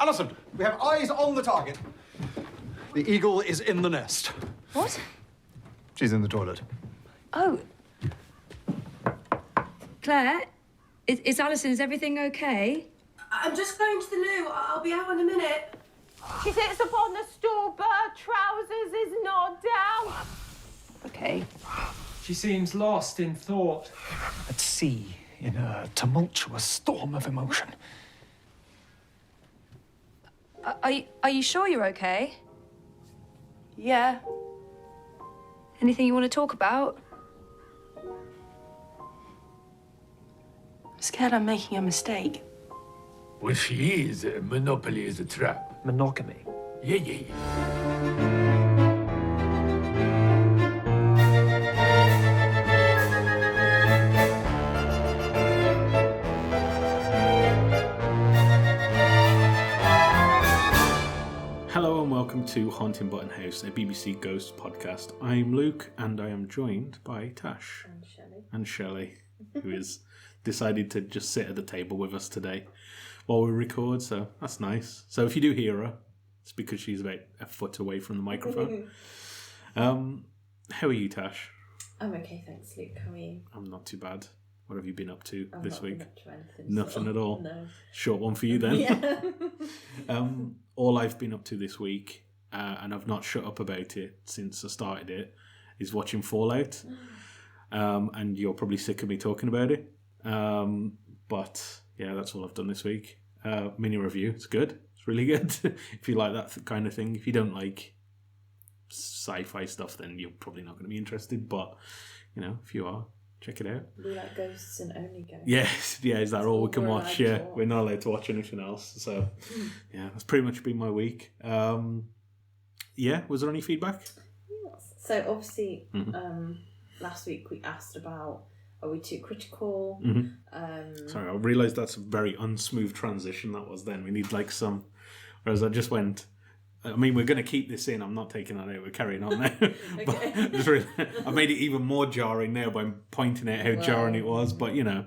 Alison, we have eyes on the target. The eagle is in the nest. What? She's in the toilet. Oh. Claire, is Alison, is everything okay? I'm just going to the loo. I'll be out in a minute. She sits upon the stool, but her trousers is not down. Okay. She seems lost in thought. At sea, in a tumultuous storm of emotion. Are you sure you're okay? Yeah. Anything you want to talk about? I'm scared I'm making a mistake. Well, she is. Monopoly is a trap. Monogamy. Yeah. Hello and welcome to Haunting Button House, a BBC Ghost podcast. I'm Luke and I am joined by Tash. And Shelley, who has decided to just sit at the table with us today while we record, so that's nice. So if you do hear her, it's because she's about a foot away from the microphone. How are you, Tash? I'm okay, thanks, Luke. How are you? I'm not too bad. What have you been up to this week? Up to anything, Nothing at all? No. Short one for you then. Yeah. All I've been up to this week, and I've not shut up about it since I started it, is watching Fallout. And you're probably sick of me talking about it. But yeah, that's all I've done this week. Mini review. It's good. It's really good. If you like that kind of thing. If you don't like sci-fi stuff, then you're probably not going to be interested. But, you know, if you are, check it out. We like ghosts and only ghosts. Yes, yeah, is that all we can watch? Yeah, we're not allowed to watch anything else. So, yeah, that's pretty much been my week. Yeah, was there any feedback? Yes. So, obviously, last week we asked about, are we too critical? Sorry, I realised that's a very unsmooth transition that was then. We need like some... Whereas I just went... I mean, we're going to keep this in. I'm not taking that out. We're carrying on now. But I made it even more jarring now by pointing out how jarring it was. But, you know,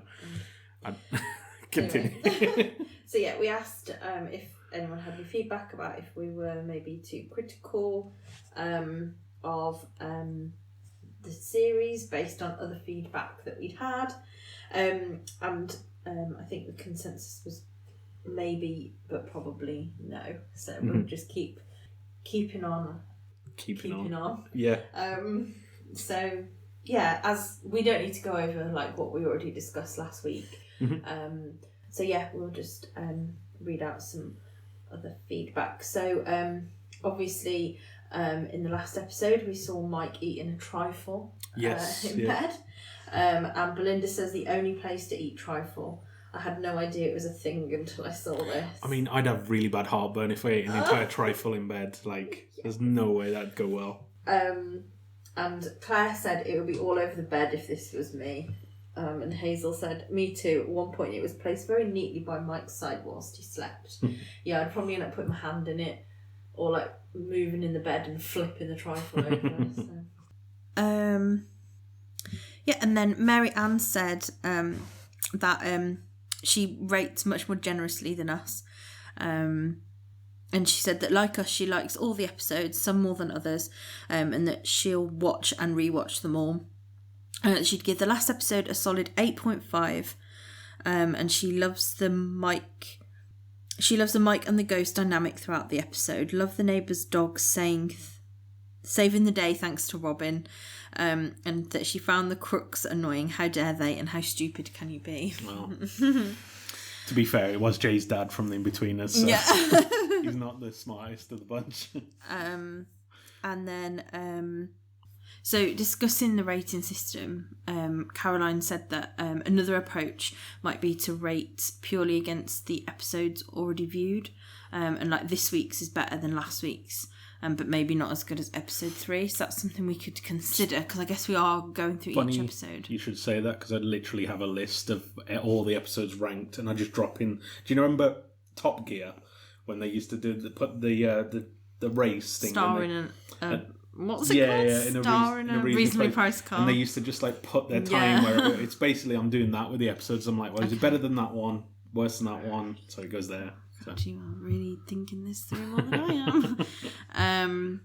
continue. Anyway. So, yeah, we asked if anyone had any feedback about if we were maybe too critical of the series based on other feedback that we'd had. And I think the consensus was maybe, but probably no. So we'll just keeping on. Yeah. So yeah, as we don't need to go over like what we already discussed last week. So yeah, we'll just read out some other feedback. So obviously in the last episode we saw Mike eating a trifle in bed. And Belinda says the only place to eat trifle. I had no idea it was a thing until I saw this. I mean, I'd have really bad heartburn if I ate an entire trifle in bed. Like, there's no way that'd go well. And Claire said it would be all over the bed if this was me. And Hazel said, me too. At one point it was placed very neatly by Mike's side whilst he slept. Yeah, I'd probably end up putting my hand in it or like moving in the bed and flipping the trifle over. So. Yeah, and then Mary Ann said that she rates much more generously than us. And she said that, like us, she likes all the episodes, some more than others, and that she'll watch and rewatch them all. She'd give the last episode a solid 8.5, and she loves the Mike. She loves the Mike and the ghost dynamic throughout the episode. Love the neighbour's dog saving the day thanks to Robin, and that she found the crooks annoying. How dare they, and how stupid can you be? Well, to be fair, it was Jay's dad from the in-betweeners, so yeah. He's not the smartest of the bunch. And then, so discussing the rating system, Caroline said that another approach might be to rate purely against the episodes already viewed, and like this week's is better than last week's. But maybe not as good as episode 3. So that's something we could consider, because I guess we are going through each episode. You should say that, because I literally have a list of all the episodes ranked, and I just drop in. Do you remember Top Gear when they used to do the race thing? Starring what's it called? Starring a reasonably priced car. And they used to just like put their time where it's basically I'm doing that with the episodes. I'm like, well, is it better than that one? Worse than that one? So it goes there. God, you are really thinking this through more than I am.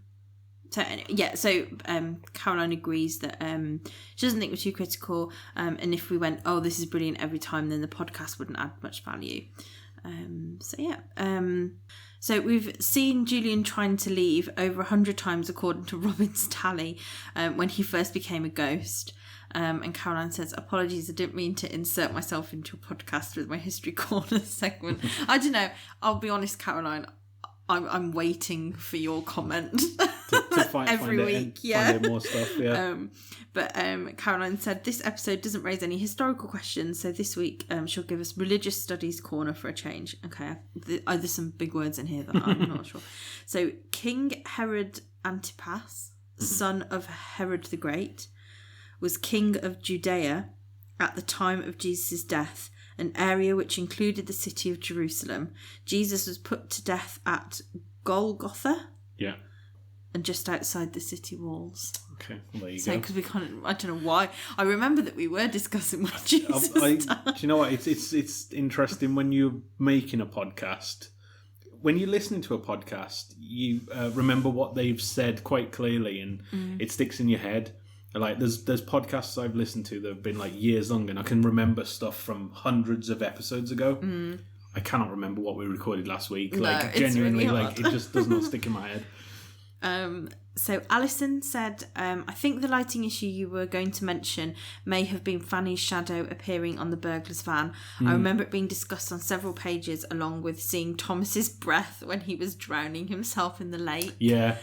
So Caroline agrees that she doesn't think we're too critical, and if we went, oh, this is brilliant every time, then the podcast wouldn't add much value. So we've seen Julian trying to leave over 100 times according to Robin's tally when he first became a ghost. And Caroline says, apologies, I didn't mean to insert myself into a podcast with my History Corner segment. I don't know. I'll be honest, Caroline, I'm waiting for your comment to find every week. Find out more stuff. Yeah. But Caroline said this episode doesn't raise any historical questions, so this week she'll give us religious studies corner for a change. Okay, there's some big words in here that I'm not sure. So King Herod Antipas, son of Herod the Great, was king of Judea at the time of Jesus' death, an area which included the city of Jerusalem. Jesus was put to death at Golgotha. Yeah. And just outside the city walls. Okay, well, there you so, go. because we I don't know why. I remember that we were discussing what Jesus do died. you know what? It's interesting when you're making a podcast. When you're listening to a podcast, you remember what they've said quite clearly, and it sticks in your head. Like there's podcasts I've listened to that have been like years long, and I can remember stuff from hundreds of episodes ago. I cannot remember what we recorded last week. Like genuinely, really like it just does not stick in my head. So Alison said, I think the lighting issue you were going to mention may have been Fanny's shadow appearing on the burglar's van. I remember it being discussed on several pages, along with seeing Thomas's breath when he was drowning himself in the lake. Yeah.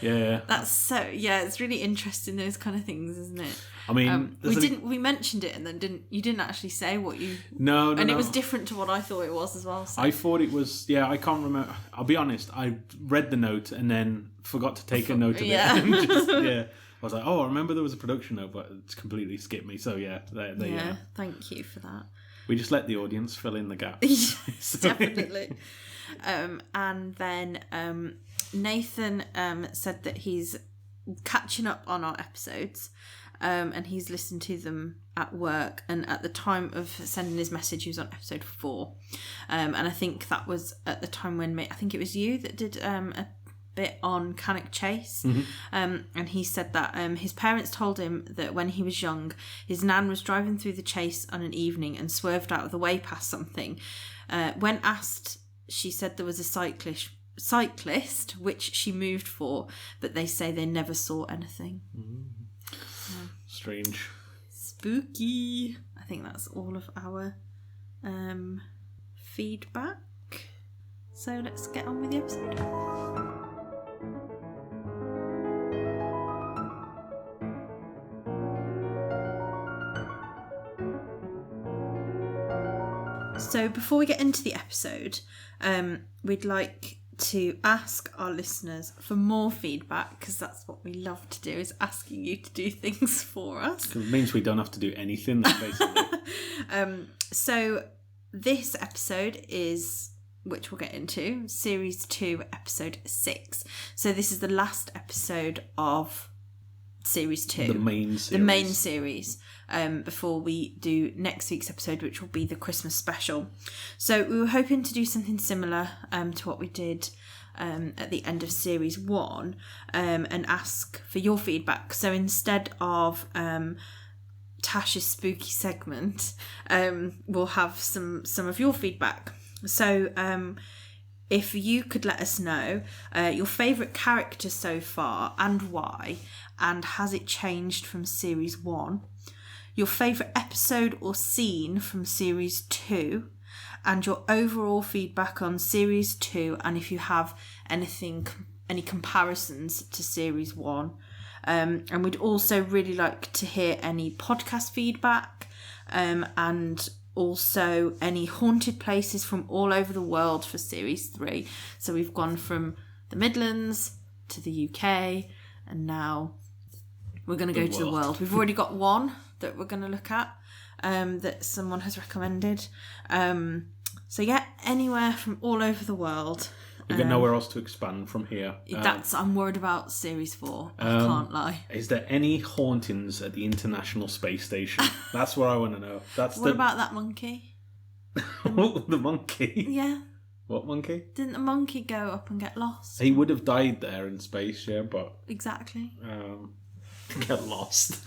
That's so, it's really interesting, those kind of things, isn't it? I mean, we mentioned it and then you didn't actually say what you... No. It was different to what I thought it was as well. So. I thought it was, I can't remember. I'll be honest, I read the note and then forgot to take a note of it. And just, I was like, I remember there was a production note, but it's completely skipped me. So there you are. Thank you for that. We just let the audience fill in the gaps. Yes, definitely. And then Nathan said that he's catching up on our episodes. And he's listened to them at work, and at the time of sending his message he was on episode 4, and I think that was at the time when I think it was you that did a bit on Cannock Chase. And he said that his parents told him that when he was young his nan was driving through the chase on an evening and swerved out of the way past something. When asked, she said there was a cyclist which she moved for, but they say they never saw anything. Strange. Spooky. I think that's all of our feedback. So let's get on with the episode. So before we get into the episode, we'd like to ask our listeners for more feedback, because that's what we love to do, is asking you to do things for us. It means we don't have to do anything, basically. So this episode is, which we'll get into, Series 2, Episode 6. So this is the last episode of Series 2. The main series. The main series. Before we do next week's episode, which will be the Christmas special. So we were hoping to do something similar to what we did at the end of Series 1, and ask for your feedback. So instead of Tash's spooky segment, we'll have some of your feedback. So if you could let us know your favourite character so far and why, and has it changed from Series 1? Your favourite episode or scene from Series 2, and your overall feedback on Series 2, and if you have any comparisons to Series 1. And we'd also really like to hear any podcast feedback, and also any haunted places from all over the world for Series 3. So we've gone from the Midlands to the UK, and now we're going to go to the world. We've already got one that we're going to look at, that someone has recommended. So yeah, anywhere from all over the world. We've got nowhere else to expand from here. I'm worried about Series 4. I can't lie. Is there any hauntings at the International Space Station? That's what I want to know. What about that monkey? The monkey? Yeah. What monkey? Didn't the monkey go up and get lost? He would have died there in space, yeah, but Exactly. get lost.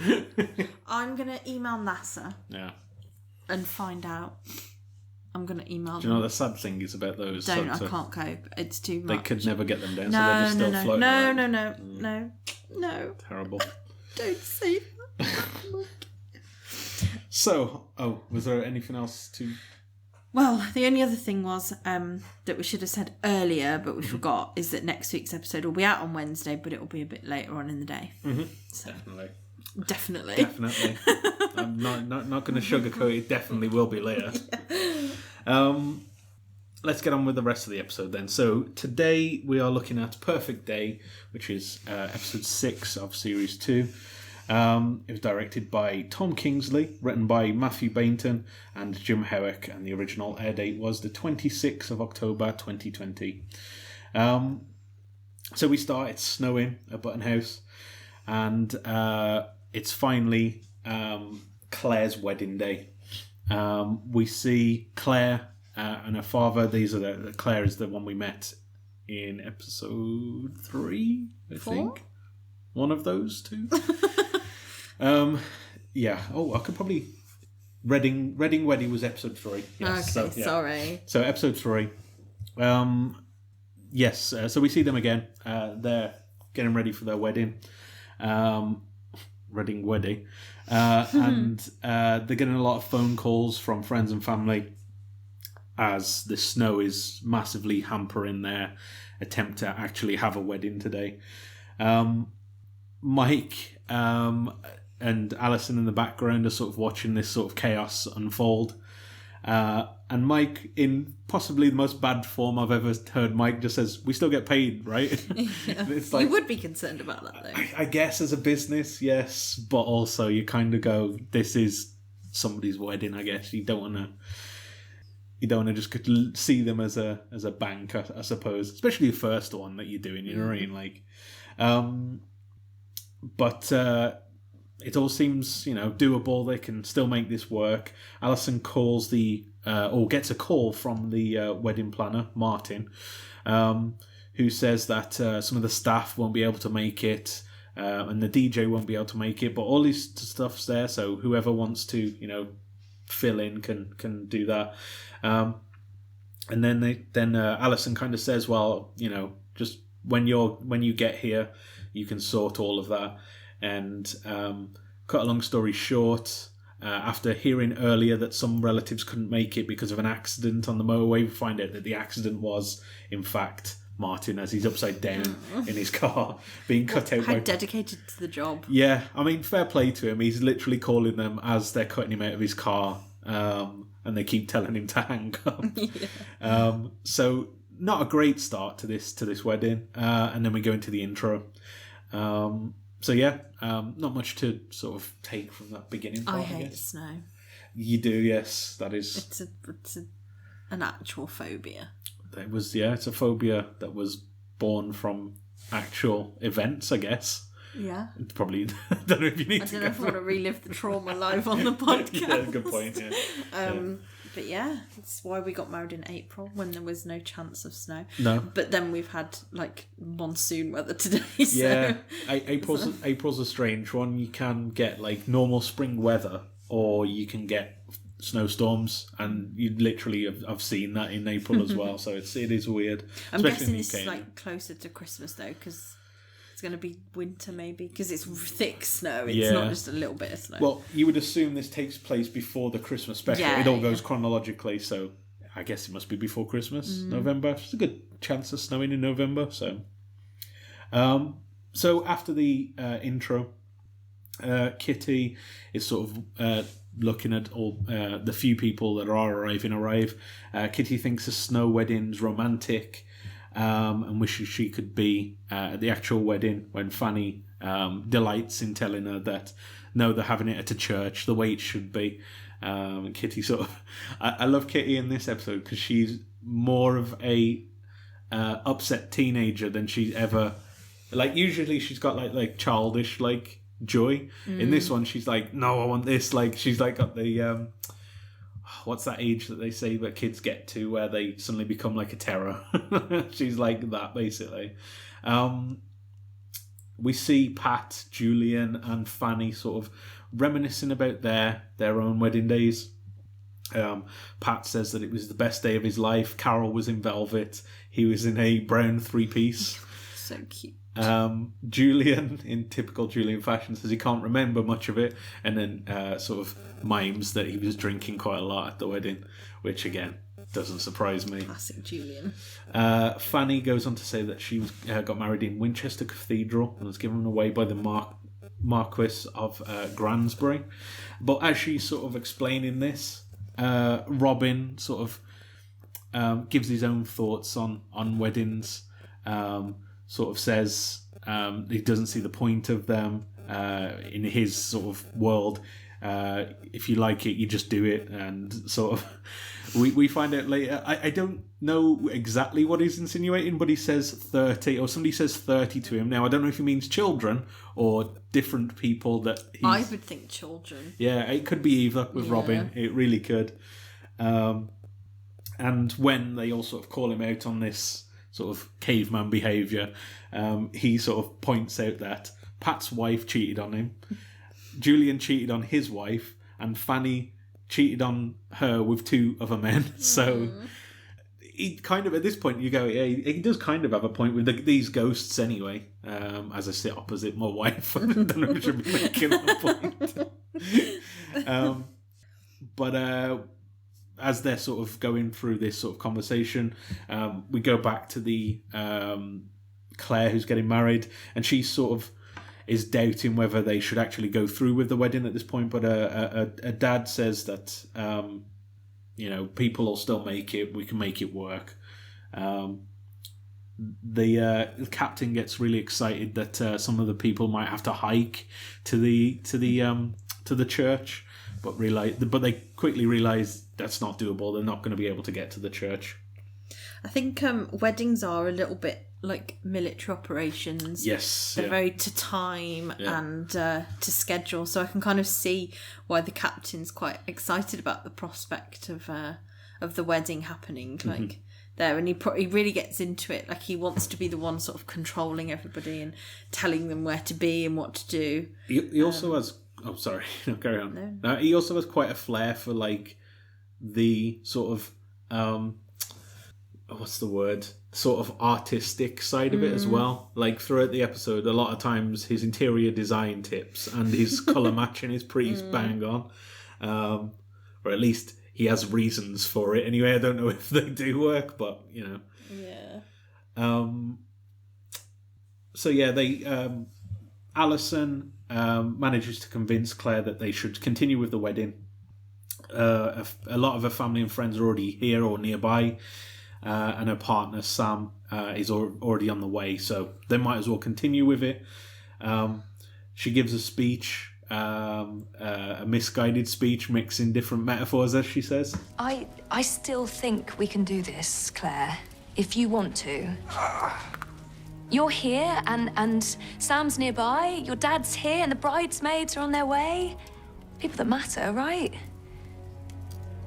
I'm going to email NASA Yeah. and find out. I'm going to email Do you know what the sad thing is about those? Don't, sorts I of- can't cope. It's too much. They could never get them down, so No, they're just no, still no. floating No, around. no. Terrible. Don't say that. So, was there anything else to... Well, the only other thing was that we should have said earlier, but we forgot, is that next week's episode will be out on Wednesday, but it will be a bit later on in the day. So, Definitely. definitely. I'm not going to sugarcoat it. Definitely will be later. Let's get on with the rest of the episode then. So today we are looking at Perfect Day, which is episode 6 of series 2. It was directed by Tom Kingsley, written by Matthew Bainton and Jim Howick, and the original air date was the 26th of October 2020. So we start, it's snowing at Button House, and it's finally Claire's wedding day. We see Claire and her father. Claire is the one we met in episode 3, I think. One of those two. Yeah. Oh, I could probably... Reading Wedding was episode 3. Yes. Okay, So, yeah. sorry. So episode 3. Yes, so we see them again. They're getting ready for their wedding. Reading Wedding. And they're getting a lot of phone calls from friends and family as the snow is massively hampering their attempt to actually have a wedding today. Mike and Alison in the background are sort of watching this sort of chaos unfold. And Mike, in possibly the most bad form I've ever heard Mike, just says, "We still get paid, right?" It's like, you would be concerned about that, though. I guess as a business, yes, but also you kind of go, this is somebody's wedding. I guess you don't want to just see them as a bank, I suppose, especially the first one that you're doing. You know what I mean? Like, but it all seems doable. They can still make this work. Alison calls or gets a call from the wedding planner, Martin, who says that some of the staff won't be able to make it, and the DJ won't be able to make it, but all this stuff's there, so whoever wants to, fill in can do that. And then Alison kind of says, well, just when you get here, you can sort all of that. And cut a long story short, after hearing earlier that some relatives couldn't make it because of an accident on the motorway, we find out that the accident was, in fact, Martin, as he's upside down in his car, being cut out How by... dedicated to the job. Yeah, I mean, fair play to him. He's literally calling them as they're cutting him out of his car, and they keep telling him to hang up. So not a great start to this wedding, and then we go into the intro. So yeah, not much to sort of take from that beginning part, I I hate the guess. snow. You do, yes. That is... It's an actual phobia. It's a phobia that was born from actual events, I guess. Yeah. Probably, I don't know if you need I to don't go know if I want to relive the trauma live on the podcast. Yeah, good point, yeah. But yeah, that's why we got married in April, when there was no chance of snow. No. But then we've had monsoon weather today. So. Yeah, April's a strange one. You can get normal spring weather, or you can get snowstorms, and you literally I've seen that in April as well. So it is weird. I'm especially guessing in this the UK. is closer to Christmas though, because it's going to be winter maybe, because it's thick snow. It's not just a little bit of snow. Well, you would assume this takes place before the Christmas special. Yeah, it all goes chronologically, so I guess it must be before Christmas, November. There's a good chance of snowing in November. So, so after the intro, Kitty is sort of looking at all the few people that are arrive. Kitty thinks a snow wedding's romantic. And wishes she could be at the actual wedding, when Fanny delights in telling her that no, they're having it at a church, the way it should be. Kitty sort of... I love Kitty in this episode because she's more of a upset teenager than she's ever... usually she's got like childish joy. In this one, she's like, no, I want this. She's got the... what's that age that they say that kids get to where they suddenly become like a terror? She's like that, basically. We see Pat, Julian, and Fanny sort of reminiscing about their own wedding days. Pat says that it was the best day of his life. Carol was in velvet. He was in a brown three-piece. So cute. Julian, in typical Julian fashion, says he can't remember much of it, and then sort of mimes that he was drinking quite a lot at the wedding, which again doesn't surprise me. Classic Julian. Fanny goes on to say that she was got married in Winchester Cathedral and was given away by the Marquis of Gransbury. But as she's sort of explaining this, Robin sort of gives his own thoughts on weddings. Sort of says he doesn't see the point of them in his sort of world. If you like it, you just do it, and sort of we find out later. I don't know exactly what he's insinuating, but he says 30, or somebody says 30 to him. Now I don't know if he means children or different people that he's... I would think children. Yeah, it could be either with Robin. It really could. And when they all sort of call him out on this sort of caveman behaviour, he sort of points out that Pat's wife cheated on him, Julian cheated on his wife, and Fanny cheated on her with two other men. So he kind of, at this point, you go, yeah, he does kind of have a point with these ghosts anyway. As I sit opposite my wife, I don't know if I should be making that point. But as they're sort of going through this sort of conversation, we go back to the Claire who's getting married, and she sort of is doubting whether they should actually go through with the wedding at this point. But a dad says that people will still make it. We can make it work. The captain gets really excited that some of the people might have to hike to the church. But they quickly realise that's not doable. They're not going to be able to get to the church. I think weddings are a little bit like military operations. Yes. They're very to time and to schedule. So I can kind of see why the captain's quite excited about the prospect of the wedding happening. Like there, and he really gets into it. Like he wants to be the one sort of controlling everybody and telling them where to be and what to do. He also has... Oh, sorry. No, carry on. No. He also has quite a flair for, like, the sort of... what's the word? Sort of artistic side of it as well. Like, throughout the episode, a lot of times his interior design tips and his colour matching is pretty bang on. Or at least he has reasons for it. Anyway, I don't know if they do work, but, Yeah. So, yeah, they... Alison... manages to convince Claire that they should continue with the wedding. A lot of her family and friends are already here or nearby, and her partner Sam is already on the way, so they might as well continue with it. She gives a speech, a misguided speech mixing different metaphors, as she says. I still think we can do this, Claire, if you want to. You're here, and Sam's nearby, your dad's here, and the bridesmaids are on their way. People that matter, right?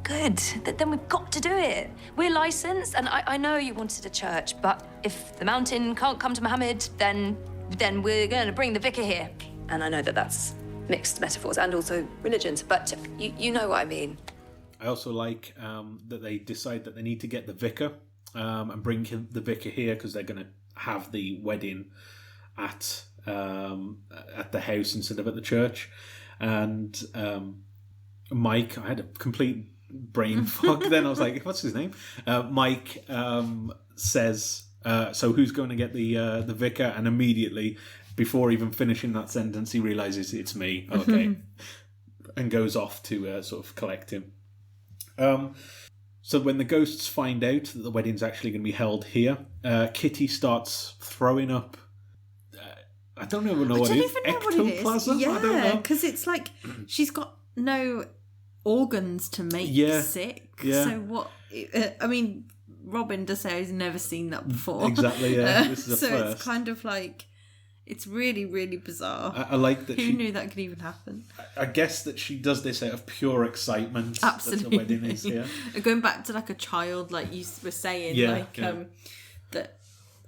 Good. Then we've got to do it. We're licensed, and I know you wanted a church, but if the mountain can't come to Mohammed, then we're going to bring the vicar here. And I know that that's mixed metaphors and also religions, but you know what I mean. I also like that they decide that they need to get the vicar and bring the vicar here because they're going to have the wedding at the house instead of at the church. And Mike, I had a complete brain fog then. I was like, what's his name? Mike says, so who's going to get the vicar? And immediately, before even finishing that sentence, he realises it's me. Okay. And goes off to sort of collect him. So when the ghosts find out that the wedding's actually going to be held here, Kitty starts throwing up. I don't even know what it is. Ectoplasm? Yeah, I don't know. because it's like she's got no organs to make sick. Yeah. So what? I mean, Robin does say he's never seen that before. Exactly. Yeah. This is a so first. it's kind of like It's really, really bizarre. I like that Who knew that could even happen? I guess that she does this out of pure excitement. Absolutely. That the wedding is here. Going back to like a child, like you were saying, that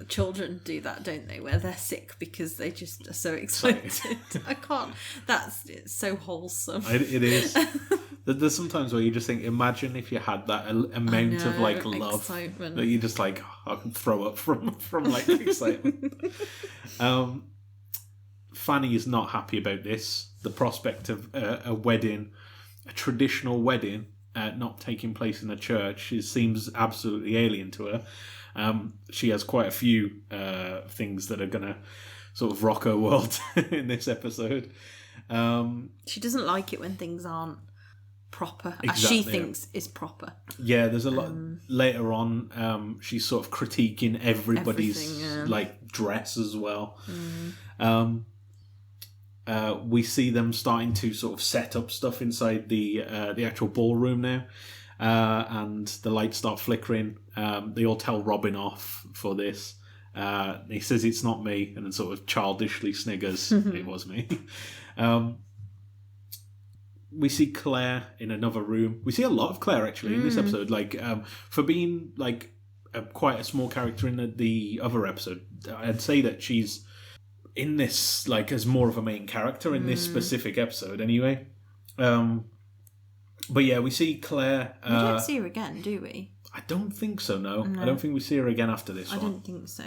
children do that, don't they? Where they're sick because they just are so excited. I can't. It's so wholesome. It is. There's sometimes where you just think, imagine if you had that amount of like love excitement. that you just like, I can throw up from like excitement. Fanny is not happy about this. The prospect of a wedding, a traditional wedding, not taking place in a church, seems absolutely alien to her. She has quite a few things that are going to sort of rock her world in this episode. She doesn't like it when things aren't proper, as Exactly, she thinks is proper. Yeah, there's a lot later on. She's sort of critiquing everybody's like dress as well. We see them starting to sort of set up stuff inside the actual ballroom now. And the lights start flickering. They all tell Robin off for this. He says it's not me, and then sort of childishly sniggers, it was me. We see Claire in another room. We see a lot of Claire actually in this episode. Like for being like quite a small character in the other episode, I'd say that she's in this like as more of a main character in this specific episode. Anyway. But yeah, we see Claire. We don't see her again, do we? I don't think so. No, I don't think we see her again after this I one. don't think so.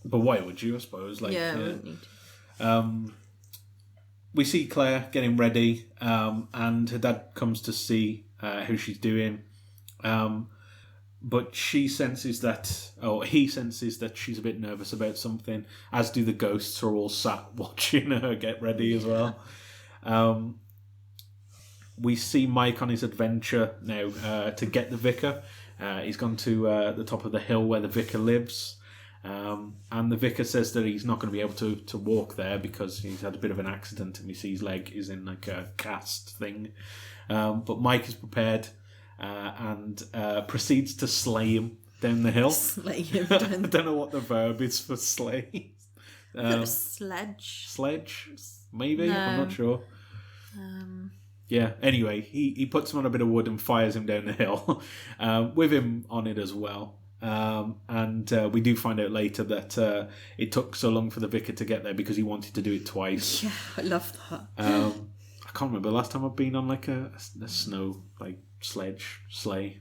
But why would you? I suppose. Like, I wouldn't need to. We see Claire getting ready, and her dad comes to see how she's doing. But she senses that, he senses that she's a bit nervous about something, as do the ghosts who are all sat watching her get ready as well. We see Mike on his adventure now to get the vicar. He's gone to the top of the hill where the vicar lives. And the vicar says that he's not going to be able to walk there because he's had a bit of an accident and we see his leg is in like a cast thing. But Mike is prepared and proceeds to slay him down the hill. Slay him I down. don't know what the verb is for slay. Sledge. Sledge? Maybe? No. I'm not sure. Yeah, anyway, he puts him on a bit of wood and fires him down the hill with him on it as well. And we do find out later that it took so long for the vicar to get there because he wanted to do it twice. Yeah, I love that. I can't remember the last time I've been on like a snow like sleigh,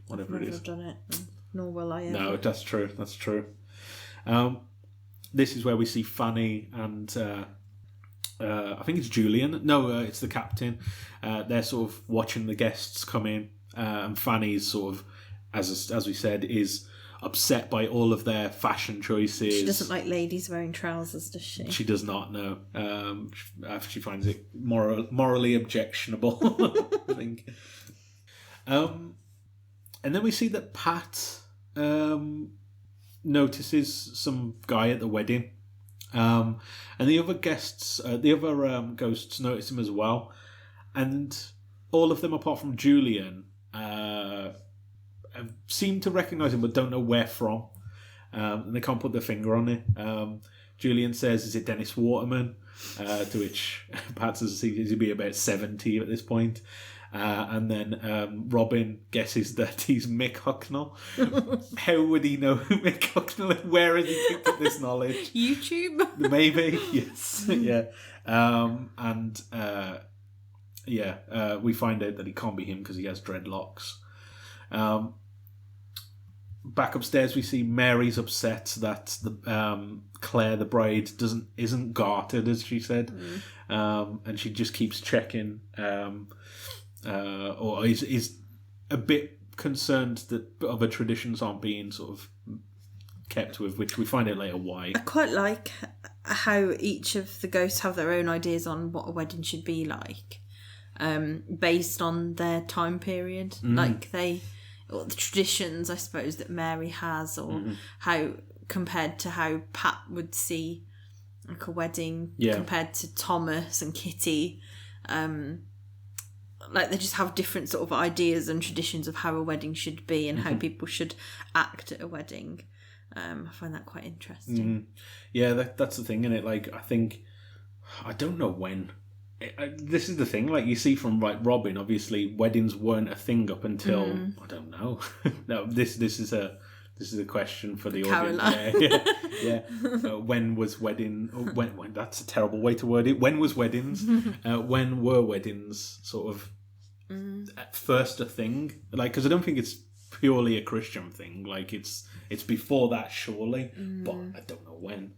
whatever I've it never is. done it, nor will I ever. No, that's true. This is where we see Fanny and I think it's Julian. No, it's the captain. They're sort of watching the guests come in, and Fanny's sort of, as we said, is upset by all of their fashion choices. She doesn't like ladies wearing trousers, does she? She does not know. She finds it morally objectionable, I think. And then we see that Pat notices some guy at the wedding. And the other guests, the other ghosts notice him as well. And all of them, apart from Julian, seem to recognise him but don't know where from. And they can't put their finger on it. Julian says, "Is it Dennis Waterman?" To which Pat says he'd be about 70 at this point. And then Robin guesses that he's Mick Hucknall. How would he know who Mick Hucknall is? Where has he picked up this knowledge? YouTube? Maybe, yes. Yeah. We find out that he can't be him because he has dreadlocks. Back upstairs, we see Mary's upset that the Claire, the bride, isn't gartered, as she said, and she just keeps checking, or is a bit concerned that other traditions aren't being sort of kept with, which we find out later why. I quite like how each of the ghosts have their own ideas on what a wedding should be like, based on their time period, or the traditions, I suppose, that Mary has, or how compared to how Pat would see like a wedding compared to Thomas and Kitty. Like they just have different sort of ideas and traditions of how a wedding should be and how people should act at a wedding. I find that quite interesting. Yeah, that's the thing, isn't it? Like, I don't know when. This is the thing, like, you see from, like, Robin, obviously, weddings weren't a thing up until, I don't know. No, this is a question for the Caroline. audience. Yeah. When was wedding? When that's a terrible way to word it. When was weddings? When were weddings sort of at first a thing? Like, because I don't think it's purely a Christian thing. Like, it's before that, surely, but I don't know when.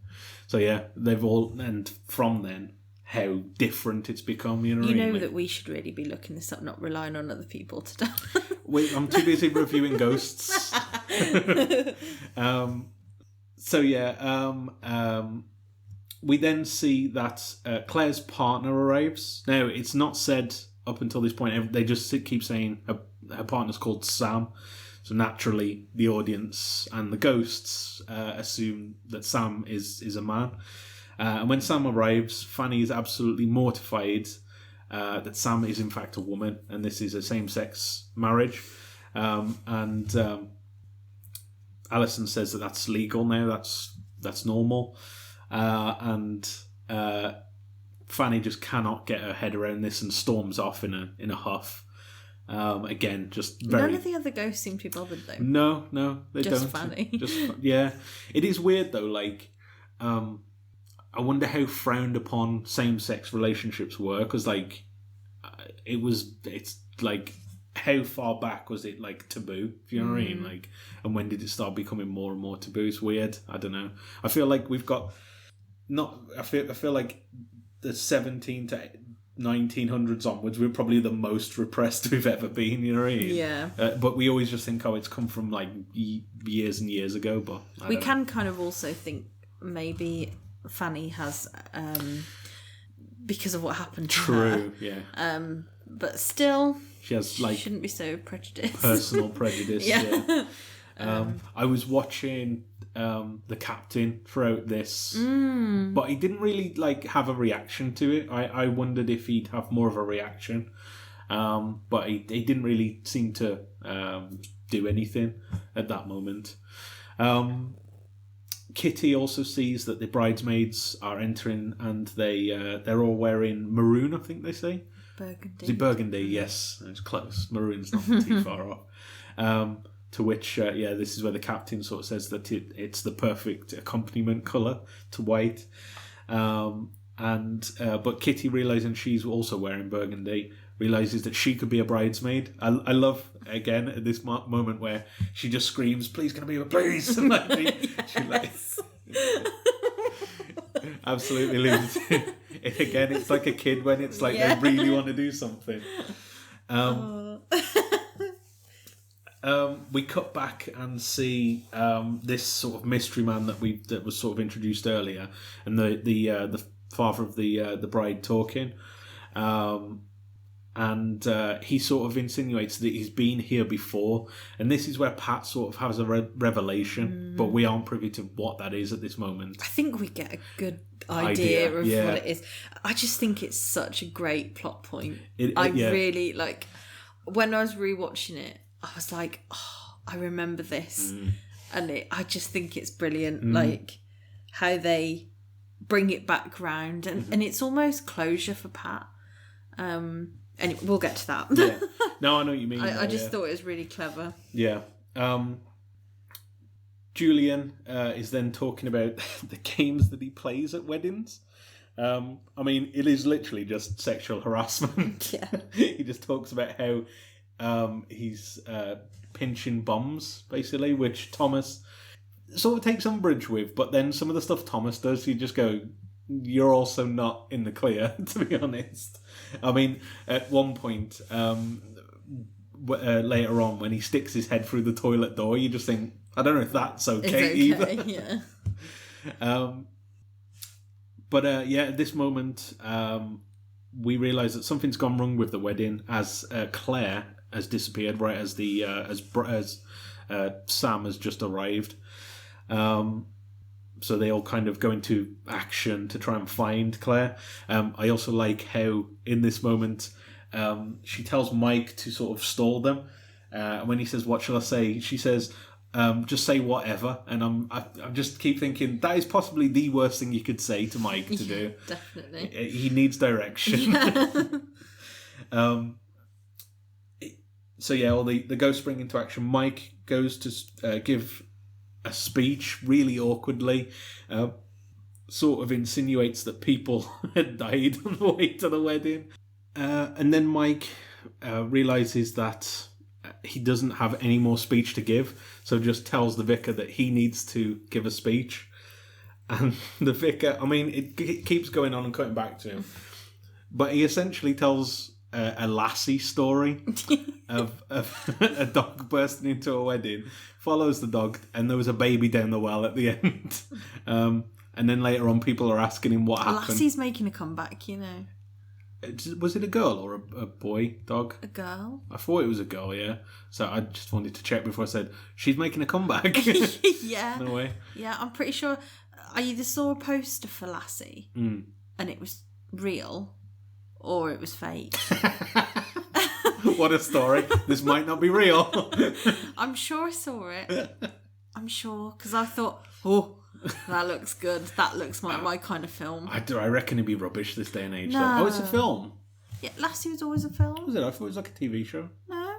So yeah, they've all, and from then, how different it's become. You know, You know like, that we should really be looking this up, not relying on other people to tell. I'm too busy reviewing ghosts. So yeah, we then see that Claire's partner arrives. Now, it's not said up until this point. They just keep saying her partner's called Sam. So naturally, the audience and the ghosts assume that Sam is a man. And when Sam arrives, Fanny is absolutely mortified that Sam is in fact a woman, and this is a same-sex marriage. And Alison says that that's legal now. That's normal. And Fanny just cannot get her head around this and storms off in a huff. Again, just very. None of the other ghosts seem to be bothered though. No, they Just don't. Fanny. Yeah, it is weird though. Like, I wonder how frowned upon same-sex relationships were, because like, it's like, how far back was it like taboo? If you know what I mean, like, and when did it start becoming more and more taboo? It's weird. I don't know. I feel like we've got I feel like the 17 to 1900s onwards, we're probably the most repressed we've ever been. You know what I mean? Yeah. But we always just think, it's come from like years and years ago. But We can kind of also think maybe Fanny has, because of what happened to her. True. Yeah. But still, She has like shouldn't be so prejudiced. personal prejudice. Yeah. I was watching the captain throughout this, but he didn't really like have a reaction to it. I wondered if he'd have more of a reaction, but he didn't really seem to do anything at that moment. Kitty also sees that the bridesmaids are entering, and they're all wearing maroon, I think they say. Burgundy. Is it burgundy? Yes, it's close. Maroon's not too far off. To which, this is where the captain sort of says that it's the perfect accompaniment colour to white. But Kitty, realising she's also wearing burgundy, realises that she could be a bridesmaid. I love, again, at this moment where she just screams, "Please, can I be a please?" And like, she like, absolutely loses it. Again, it's like a kid when it's like they really want to do something. We cut back and see this sort of mystery man that was sort of introduced earlier, and the father of the bride talking, and he sort of insinuates that he's been here before, and this is where Pat sort of has a revelation, but we aren't privy to what that is at this moment. I think we get a good idea of yeah. what it is. I just think it's such a great plot point. Yeah. Really, like, when I was rewatching it, I was like, oh, I remember this. And I just think it's brilliant, like, how they bring it back round. And it's almost closure for Pat. Anyway, we'll get to that. Yeah. No, I know what you mean. I just thought it was really clever. Yeah. Julian is then talking about the games that he plays at weddings. I mean, it is literally just sexual harassment. Yeah. He just talks about how he's pinching bombs, basically, which Thomas sort of takes umbrage with. But then some of the stuff Thomas does, you just go, you're also not in the clear, to be honest. I mean, at one point, later on, when he sticks his head through the toilet door, you just think, I don't know if that's okay either. Yeah. But at this moment, we realise that something's gone wrong with the wedding, as Claire has disappeared right as the as Sam has just arrived. So they all kind of go into action to try and find Claire. I also like how in this moment she tells Mike to sort of stall them. And when he says, "What shall I say?" she says, Just say whatever. And I just keep thinking that is possibly the worst thing you could say to Mike to do. Definitely. He needs direction. So yeah, all the ghosts spring into action. Mike goes to give a speech really awkwardly. Sort of insinuates that people had died on the way to the wedding. And then Mike realises that he doesn't have any more speech to give, so just tells the vicar that he needs to give a speech. And the vicar, I mean, it keeps going on and cutting back to him, but he essentially tells a lassie story of a dog bursting into a wedding, follows the dog, and there was a baby down the well at the end. And then later on, people are asking him what happened. Lassie's making a comeback, you know. Was it a girl or a boy dog? A girl. I thought it was a girl, yeah. So I just wanted to check before I said, she's making a comeback. Yeah. No way. Yeah, I'm pretty sure I either saw a poster for Lassie and it was real or it was fake. What a story. This might not be real. I'm sure I saw it. I'm sure, because I thought, oh, that looks good. That looks like my kind of film. I reckon it'd be rubbish this day and age. No. Though. Oh, it's a film. Yeah, Lassie was always a film. Was it? I thought it was like a TV show. No.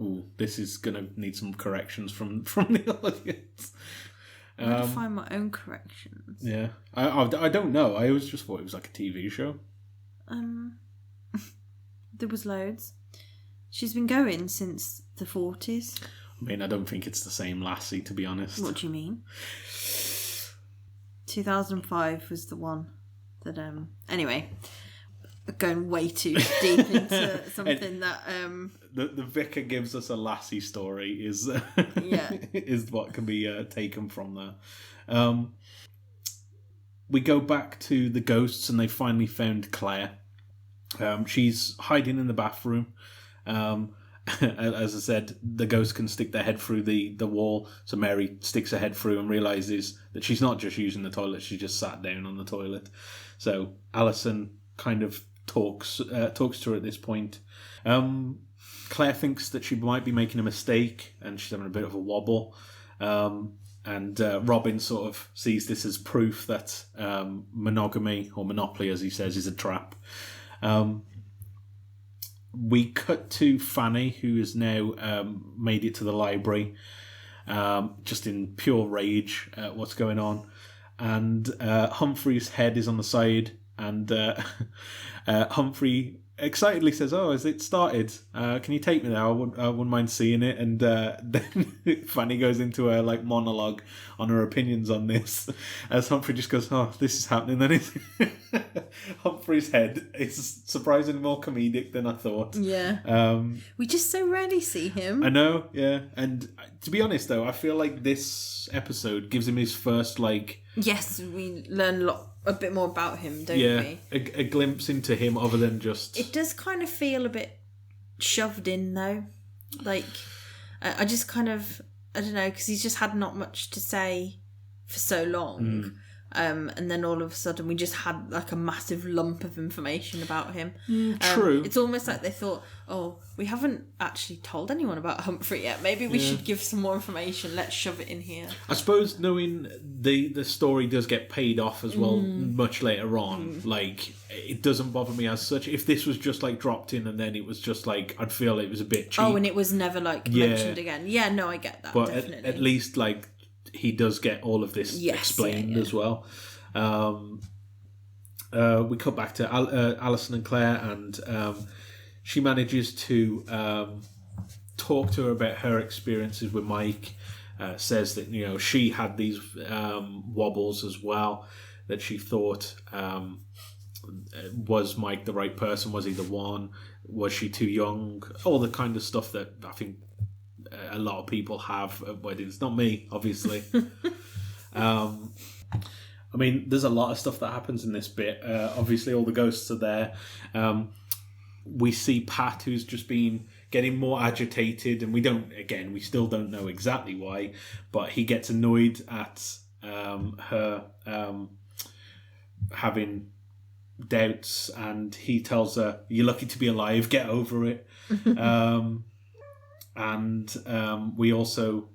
Ooh, this is gonna need some corrections from the audience. I'm going to find my own corrections. Yeah, I don't know. I always just thought it was like a TV show. There was loads. She's been going since the 40s. I mean, I don't think it's the same Lassie, to be honest. What do you mean? 2005 was the one that anyway, going way too deep into something that the vicar gives us a Lassie story is yeah is what can be taken from there. We go back to the ghosts and they finally found Claire. She's hiding in the bathroom. As I said, the ghosts can stick their head through the wall, so Mary sticks her head through and realises that she's not just using the toilet, she just sat down on the toilet. So Alison kind of talks to her at this point. Claire thinks that she might be making a mistake and she's having a bit of a wobble. And Robin sort of sees this as proof that monogamy, or monopoly as he says, is a trap. We cut to Fanny, who has now made it to the library, just in pure rage at what's going on. And Humphrey's head is on the side, and Humphrey excitedly says, "Oh, has it started? Can you take me there? I wouldn't mind seeing it." And then Fanny goes into a monologue on her opinions on this, as Humphrey just goes, "Oh, this is happening." Then Humphrey's head is surprisingly more comedic than I thought. Yeah. We just so rarely see him. I know, yeah. And to be honest, though, I feel like this episode gives him his first Yes, we learn a bit more about him, don't we? A glimpse into him other than just... It does kind of feel a bit shoved in, though. I just kind of... I don't know, because he's just had not much to say for so long. And then all of a sudden we just had a massive lump of information about him. True. It's almost like they thought, oh, we haven't actually told anyone about Humphrey yet. Maybe we should give some more information. Let's shove it in here. I suppose knowing the story does get paid off as well much later on, it doesn't bother me as such. If this was just dropped in and then it was just I'd feel it was a bit cheap. Oh, and it was never mentioned again. Yeah, no, I get that, but definitely. At least he does get all of this explained as well. We cut back to Alison and Claire, and she manages to talk to her about her experiences with Mike. Says that she had these wobbles as well, that she thought was Mike the right person? Was he the one? Was she too young? All the kind of stuff that I think a lot of people have at weddings. Not me, obviously. I mean, there's a lot of stuff that happens in this bit. Obviously, all the ghosts are there. We see Pat, who's just been getting more agitated, and we still don't know exactly why, but he gets annoyed at her having doubts, and he tells her, "You're lucky to be alive, get over it." And we also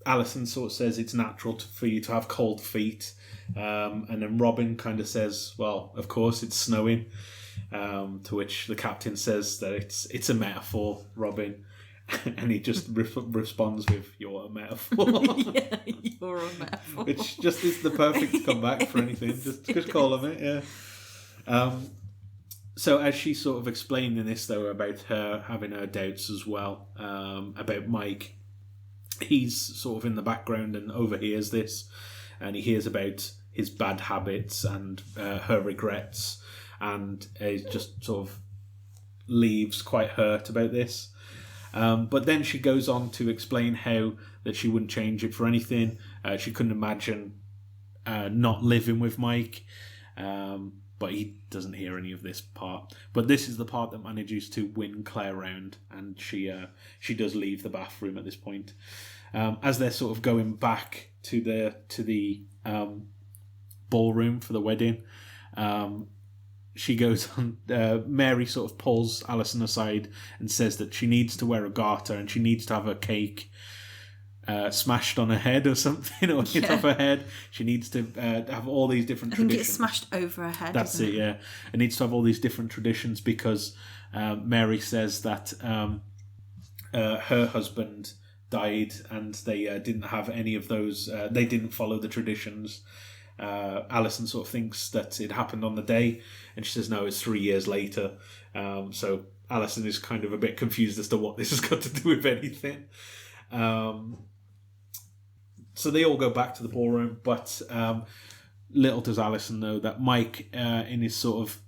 Alison sort of says it's natural for you to have cold feet. And then Robin kind of says, well, of course, it's snowing. To which the captain says that it's a metaphor, Robin. And he just responds with, "You're a metaphor." Yeah, you're a metaphor. Which just is the perfect comeback for anything. Just call him it, yeah. So as she's sort of explaining this, though, about her having her doubts as well, about Mike, he's sort of in the background and overhears this, and he hears about his bad habits and her regrets, and he just sort of leaves quite hurt about this. But then she goes on to explain how that she wouldn't change it for anything. She couldn't imagine not living with Mike, but he doesn't hear any of this part. But this is the part that manages to win Claire round, and she does leave the bathroom at this point. As they're sort of going back to the ballroom for the wedding, she goes on. Mary sort of pulls Alison aside and says that she needs to wear a garter and she needs to have her cake smashed on her head or something, or hit off her head. She needs to have all these different traditions. I think it's smashed over her head. That's it, yeah. It needs to have all these different traditions because Mary says that her husband died and they didn't have any of those. They didn't follow the traditions. Alison sort of thinks that it happened on the day, and she says no, it's 3 years later. So Alison is kind of a bit confused as to what this has got to do with anything. So they all go back to the ballroom, but little does Alison know that Mike, in his sort of,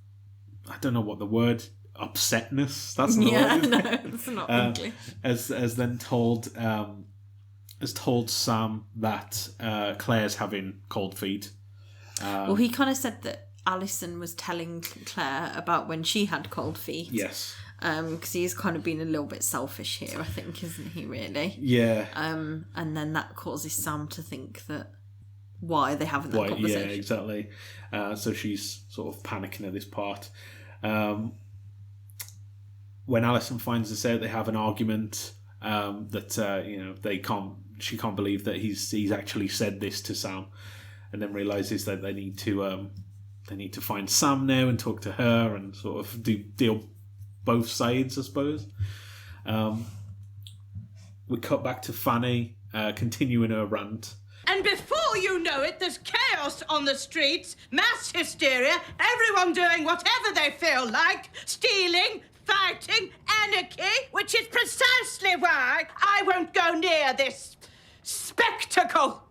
I don't know what the word, upsetness, that's not the word, no, it's not English. As then told Sam that Claire's having cold feet. Well, he kind of said that Alison was telling Claire about when she had cold feet. Yes. Because he's kind of been a little bit selfish here, I think, isn't he, really? Yeah. And then that causes Sam to think that why they haven't that conversation. Yeah, exactly. So she's sort of panicking at this part. When Alison finds this out, they have an argument that she can't believe that he's actually said this to Sam, and then realizes that they need to find Sam now and talk to her and sort of deal both sides, I suppose. We cut back to Fanny continuing her rant. And before you know it, there's chaos on the streets, mass hysteria, everyone doing whatever they feel like, stealing, fighting, anarchy, which is precisely why I won't go near this spectacle.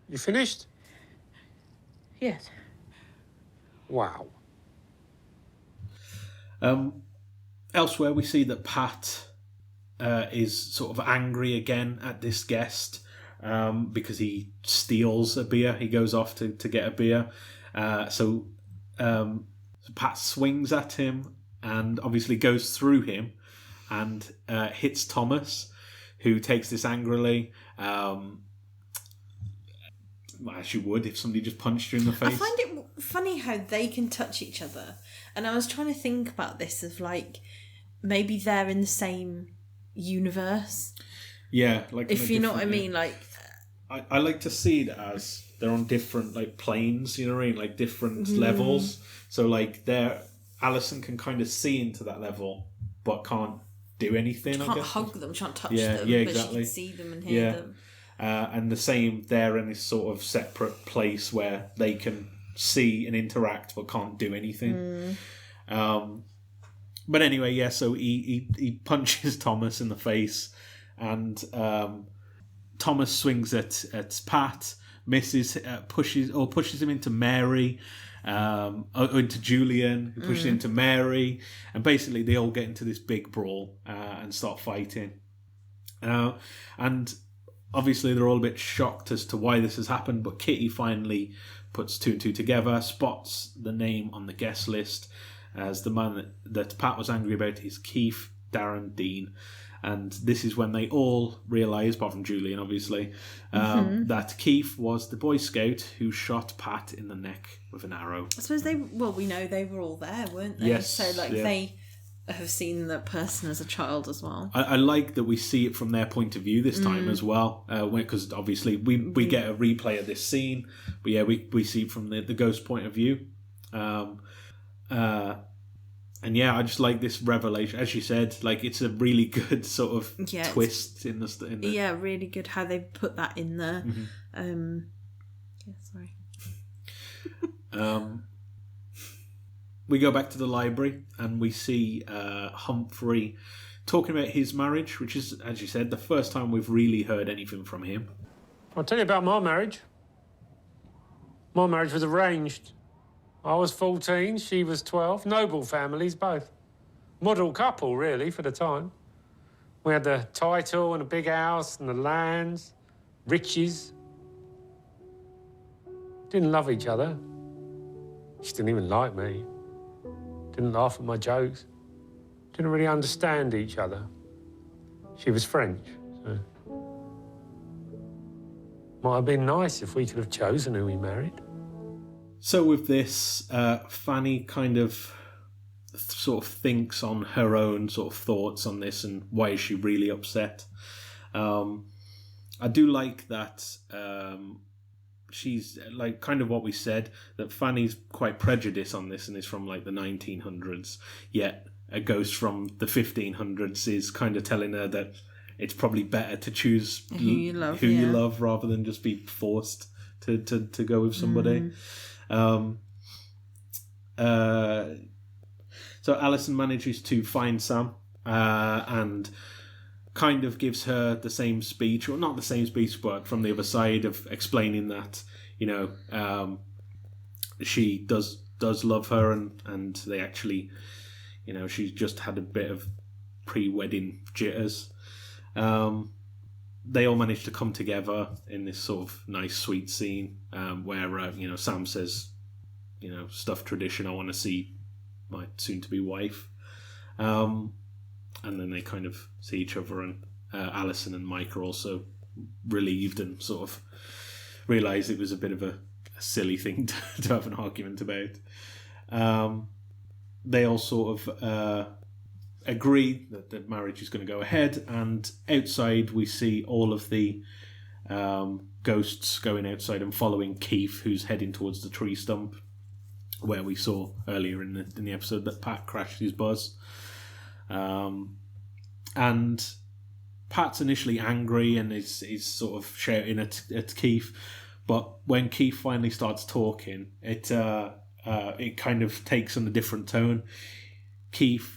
You finished? Yes. Wow. Elsewhere, we see that Pat is sort of angry again at this guest because he steals a beer. He goes off to get a beer. So Pat swings at him and obviously goes through him and hits Thomas, who takes this angrily. As you would if somebody just punched you in the face. I find it funny how they can touch each other. And I was trying to think about this of like, maybe they're in the same universe. Yeah, like if you know what I mean, like I like to see it as they're on different like planes, you know what I mean, like different levels. So like Alison can kind of see into that level, but can't do anything. She I can't guess. hug them, she can't touch Yeah, them, yeah, but exactly. she can see them and hear them. And the same, they're in this sort of separate place where they can see and interact but can't do anything. But anyway, yeah, so he punches Thomas in the face, and Thomas swings at Pat, misses, pushes him into Mary, or into Julian, who pushes into Mary, and basically they all get into this big brawl and start fighting. And obviously they're all a bit shocked as to why this has happened, but Kitty finally puts two and two together, spots the name on the guest list as the man that Pat was angry about is Keith Darren Dean. And this is when they all realise, apart from Julian obviously, that Keith was the Boy Scout who shot Pat in the neck with an arrow. I suppose we know they were all there, weren't they? Yes. So like yeah. they have seen the person as a child as well. I like that we see it from their point of view this time as well, because obviously we get a replay of this scene, but yeah, we see it from the ghost point of view. And yeah, I just like this revelation. As you said, like it's a really good sort of twist in the. Yeah, really good how they put that in there. Sorry. We go back to the library and we see Humphrey talking about his marriage, which is, as you said, the first time we've really heard anything from him. I'll tell you about my marriage. My marriage was arranged. I was 14, she was 12. Noble families, both. Model couple, really, for the time. We had the title and a big house and the lands, riches. Didn't love each other. She didn't even like me. Didn't laugh at my jokes. Didn't really understand each other. She was French, so... Might have been nice if we could have chosen who we married. So with this, Fanny kind of sort of thinks on her own sort of thoughts on this and why is she really upset. I do like that she's like kind of what we said, that Fanny's quite prejudiced on this and is from like the 1900s, yet a ghost from the 1500s is kind of telling her that it's probably better to choose who you love rather than just be forced to go with somebody. So Alison manages to find Sam and kind of gives her the same speech, or not the same speech, but from the other side of explaining that, you know, she does love her and they actually, you know, she's just had a bit of pre-wedding jitters. They all manage to come together in this sort of nice, sweet scene where, you know, Sam says, you know, stuff tradition, I want to see my soon-to-be wife. And then they kind of see each other, and Alison and Mike are also relieved and sort of realise it was a bit of a silly thing to have an argument about. They all sort of agree that the marriage is going to go ahead, and outside we see all of the ghosts going outside and following Keith, who's heading towards the tree stump where we saw earlier in the episode that Pat crashed his bus. And Pat's initially angry and is sort of shouting at Keith, but when Keith finally starts talking, it kind of takes on a different tone. Keith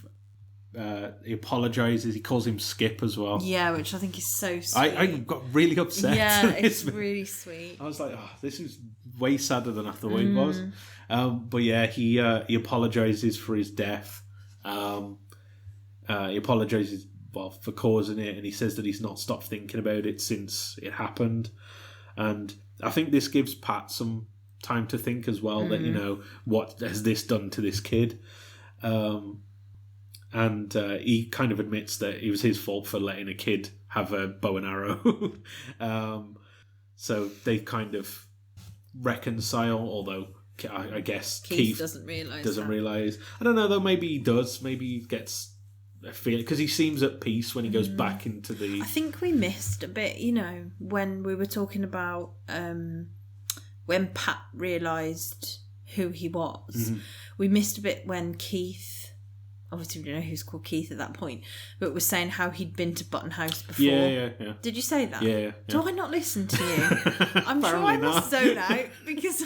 he apologises. He calls him Skip as well. Yeah, which I think is so sweet. I got really upset. Yeah, it's really sweet. I was like, oh, this is way sadder than I thought it was. But yeah, he apologises for his death. He apologises for causing it, and he says that he's not stopped thinking about it since it happened. And I think this gives Pat some time to think as well, that, you know, what has this done to this kid? And he kind of admits that it was his fault for letting a kid have a bow and arrow. So they kind of reconcile, although I guess Keith doesn't realise. I don't know, though, maybe he does. Maybe he gets a feeling, because he seems at peace when he goes back into the... I think we missed a bit, you know, when we were talking about when Pat realised who he was. We missed a bit when Keith... Obviously, we don't know who's called Keith at that point, but was saying how he'd been to Button House before. Yeah. Did you say that? Yeah. Do I not listen to you? I'm sure I must zone out because...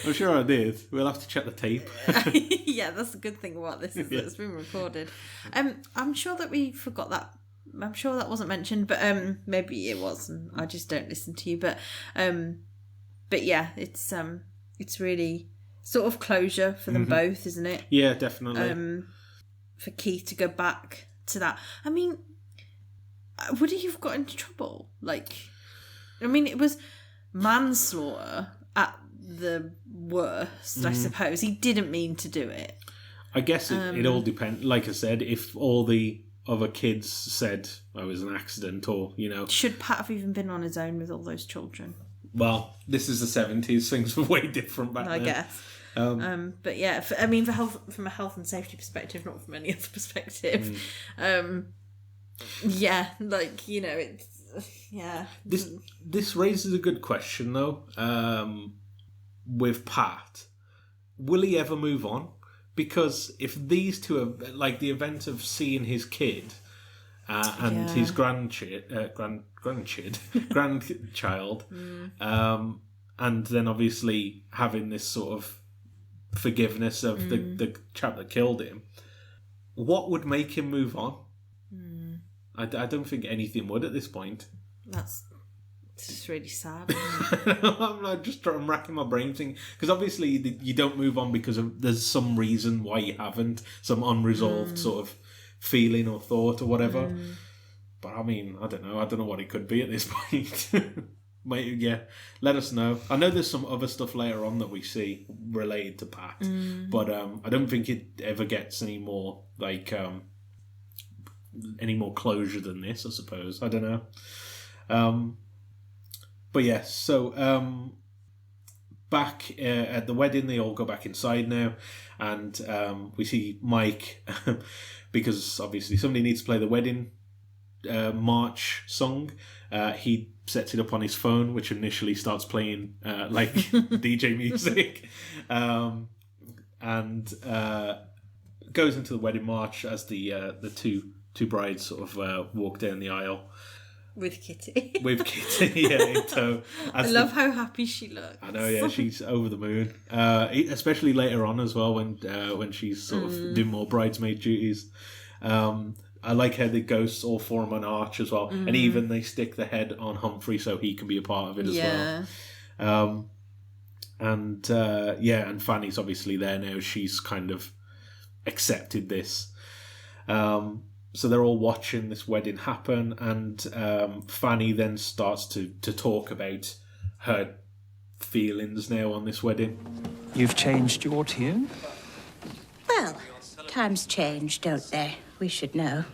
I'm sure I did. We'll have to check the tape. Yeah, that's a good thing about this, is that it's been recorded. I'm sure that we forgot that. I'm sure that wasn't mentioned, but maybe it was, and I just don't listen to you. But yeah, it's really sort of closure for them both, isn't it? Yeah, definitely. For Keith to go back to that. I mean, would he have got into trouble? Like, I mean, it was manslaughter at the worst, I suppose. He didn't mean to do it. I guess it all depends. Like I said, if all the other kids said, oh, it was an accident, or, you know... Should Pat have even been on his own with all those children? Well, this is the 70s. Things were way different back then. I guess. But yeah, from a health and safety perspective, not from any other perspective. Yeah, like, you know, it's yeah. This raises a good question though. With Pat, will he ever move on? Because if these two are like the event of seeing his kid and his grandchild, and then obviously having this sort of forgiveness of the chap that killed him, what would make him move on? I don't think anything would at this point. It's just really sad. I'm racking my brain thinking, because obviously you don't move on because there's some reason why you haven't, some unresolved sort of feeling or thought or whatever. But I mean, I don't know what it could be at this point. Let us know. I know there's some other stuff later on that we see related to Pat, but I don't think it ever gets any more like any more closure than this, I suppose. I don't know. But yes, so back at the wedding, they all go back inside now, and we see Mike, because obviously somebody needs to play the wedding march song. He sets it up on his phone, which initially starts playing like DJ music, and goes into the wedding march as the two brides sort of walk down the aisle. With Kitty. In tow. I love how happy she looks. I know, yeah, she's over the moon. Especially later on as well, when she's sort of doing more bridesmaid duties. I like how the ghosts all form an arch as well, and even they stick the head on Humphrey so he can be a part of it as well. And Fanny's obviously there now. She's kind of accepted this. So they're all watching this wedding happen, and Fanny then starts to talk about her feelings now on this wedding. You've changed your tune? Well, times change, don't they? We should know.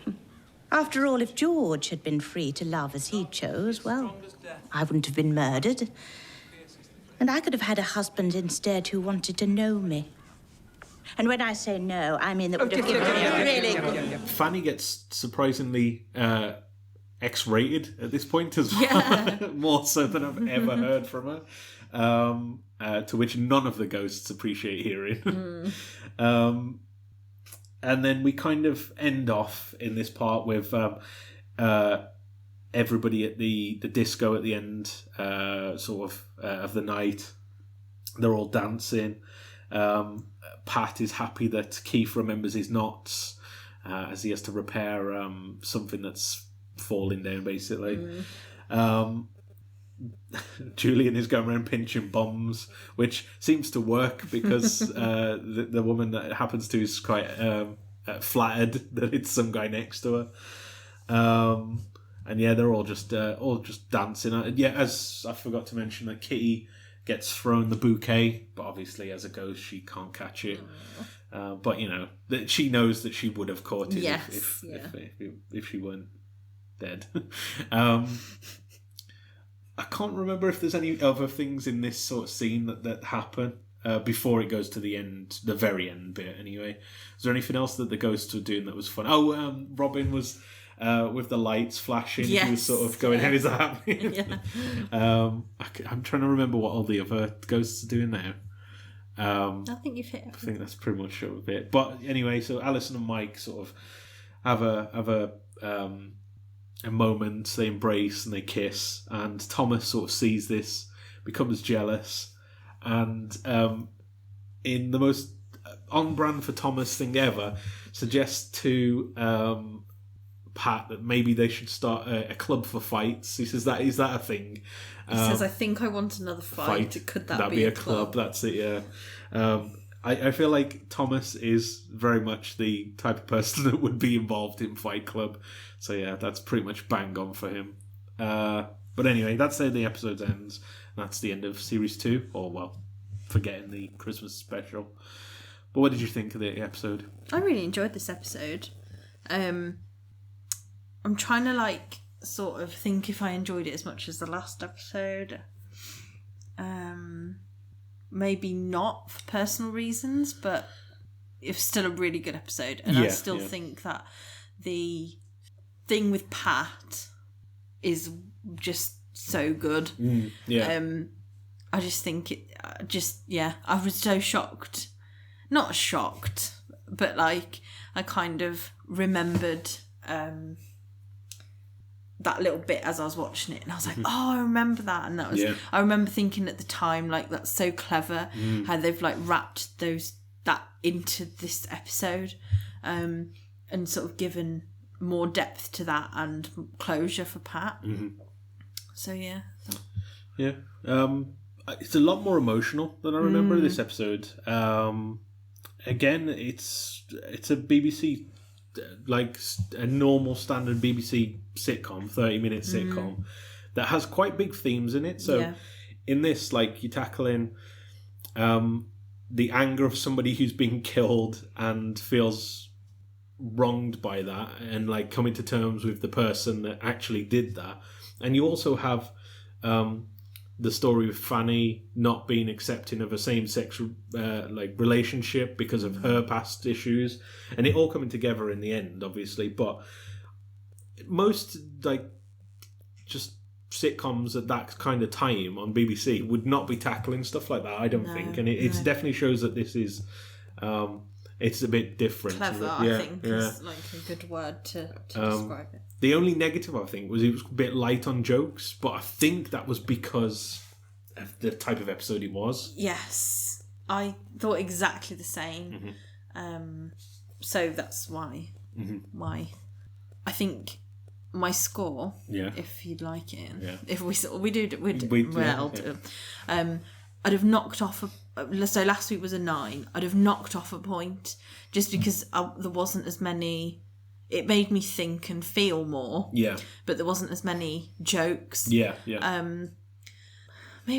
After all, if George had been free to love as he chose, well, I wouldn't have been murdered. And I could have had a husband instead who wanted to know me. And when I say no, I mean that would have given me a really good... Fanny gets surprisingly X-rated at this point as well. More so than I've ever heard from her. To which none of the ghosts appreciate hearing. And then we kind of end off in this part with everybody at the disco at the end of the night. They're all dancing. Pat is happy that Keith remembers his knots as he has to repair something that's falling down, basically. Julian is going around pinching bombs, which seems to work because the woman that it happens to is quite flattered that it's some guy next to her. And yeah, they're all just dancing. As I forgot to mention that Kitty gets thrown the bouquet, but obviously as a ghost she can't catch it. But you know that she knows that she would have caught it if she weren't dead. I can't remember if there's any other things in this sort of scene that happen before it goes to the end, the very end bit anyway. Is there anything else that the ghosts were doing that was fun? Robin was with the lights flashing. Yes, he was sort of going, how is that happening? I'm trying to remember what all the other ghosts are doing now. I think you've hit everything. I think that's pretty much it of it. But anyway, so Alison and Mike sort of have a moment, they embrace and they kiss, and Thomas sort of sees this, becomes jealous, and in the most on-brand for Thomas thing ever, suggests to Pat that maybe they should start a club for fights. He says, is that a thing? He says, I think I want another fight. Could that be a club? That's it, yeah. I feel like Thomas is very much the type of person that would be involved in Fight Club. So yeah, that's pretty much bang on for him. But anyway, that's how the episode ends. That's the end of Series 2. Or, well, forgetting the Christmas special. But what did you think of the episode? I really enjoyed this episode. I'm trying to, sort of think if I enjoyed it as much as the last episode. maybe not for personal reasons, but it's still a really good episode. And I still think that the thing with Pat is just so good. I just think I was so shocked. Not shocked, but like I kind of remembered that little bit as I was watching it, and I was like, oh, I remember that. And that was I remember thinking at the time, like, that's so clever how they've like wrapped that into this episode, and sort of given more depth to that and closure for Pat. So it's a lot more emotional than I remember this episode. Again, it's a BBC, like a normal standard BBC sitcom, 30-minute sitcom that has quite big themes in it. So in this, like, you're tackling the anger of somebody who's been killed and feels wronged by that, and like coming to terms with the person that actually did that. And you also have the story with Fanny not being accepting of a same-sex like relationship because of her past issues, and it all coming together in the end, obviously. But most like just sitcoms at that kind of time on BBC would not be tackling stuff like that, I don't think. And it definitely shows that this is it's a bit different. Clever, I think, is like a good word to describe it. The only negative, I think, was it was a bit light on jokes, but I think that was because of the type of episode it was. Yes, I thought exactly the same. So that's why. I think my score, if you'd like it, if I'd have knocked off so last week was a 9. I'd have knocked off a point just because there wasn't as many. It made me think and feel more. But there wasn't as many jokes. Maybe